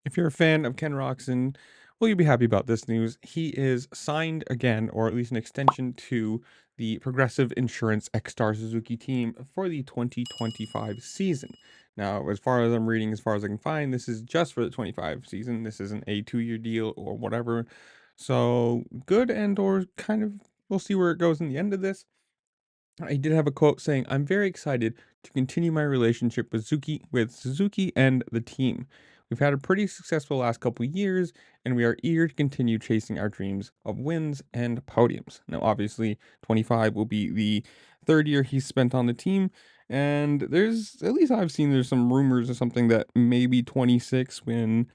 If you're a fan of Ken Roczen, will you be happy about this news? He is signed again, or at least an extension to the Progressive Insurance X-Star Suzuki team for the 2025 season. Now, as far as I'm reading, as far as I can find, this is just for the 25 season. This isn't a 2-year deal or whatever. So good, and or kind of, we'll see where it goes in the end of this. I did have a quote saying, "I'm very excited to continue my relationship with Suzuki and the team. We've had a pretty successful last couple of years, and we are eager to continue chasing our dreams of wins and podiums." Now, obviously, 25 will be the third year he's spent on the team, and there's, at least I've seen, there's some rumors or something that maybe 26, when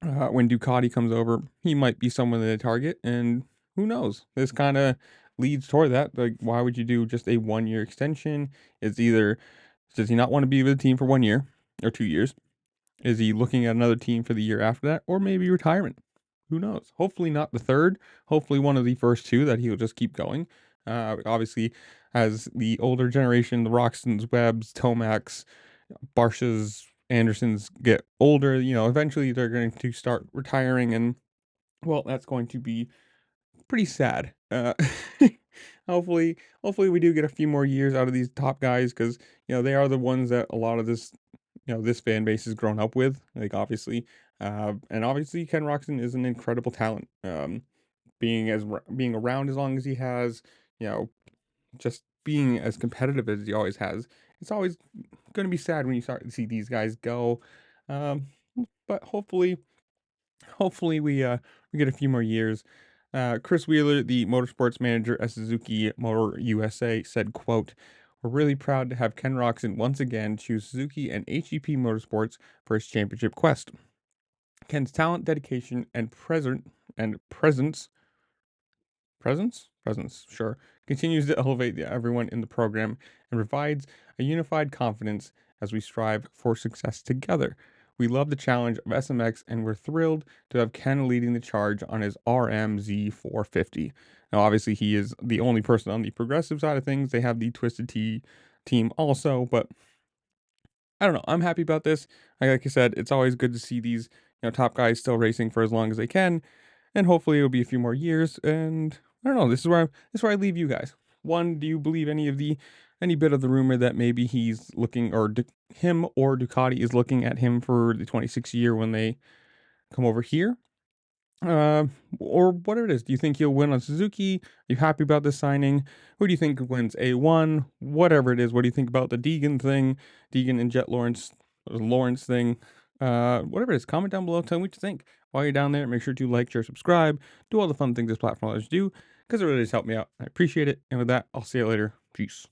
Ducati comes over, he might be someone they target, and who knows? This kind of leads toward that. Like, why would you do just a 1-year extension? It's either, does he not want to be with the team for 1 year or 2 years? Is he looking at another team for the year after that, or maybe retirement? Who knows? Hopefully not the third. Hopefully one of the first two that he'll just keep going. Obviously, as the older generation, the Roxons, Webbs, Tomacs, Barcias, Andersons get older, eventually they're going to start retiring, and well, that's going to be pretty sad. Hopefully we do get a few more years out of these top guys, because they are the ones that a lot of this fan base has grown up with. Like, obviously, and obviously Ken Roczen is an incredible talent. Being around as long as he has, you know, just being as competitive as he always has. It's always going to be sad when you start to see these guys go. Um, but hopefully we get a few more years. Chris Wheeler, the motorsports manager at Suzuki Motor USA, said, quote, "We're really proud to have Ken Roczen once again choose Suzuki and HEP Motorsports for his championship quest. Ken's talent, dedication, and presence, sure, continues to elevate everyone in the program and provides a unified confidence as we strive for success together. We love the challenge of SMX, and we're thrilled to have Ken leading the charge on his RMZ 450. Now, obviously, he is the only person on the progressive side of things. They have the Twisted T team also, but I don't know. I'm happy about this. Like I said, it's always good to see these top guys still racing for as long as they can, and hopefully it'll be a few more years. And I don't know. This is where I leave you guys. One, do you believe any bit of the rumor that maybe he's looking, or him or Ducati is looking at him for the 26 year when they come over here? Uh, or whatever it is. Do you think he'll win on Suzuki? Are you happy about this signing? Who do you think wins A1? Whatever it is. What do you think about the Deegan thing? Deegan and Jet Lawrence thing? Whatever it is, comment down below. Tell me what you think. While you're down there, make sure to like, share, subscribe, do all the fun things this platform allows you to do, because it really does help me out. I appreciate it. And with that, I'll see you later. Peace.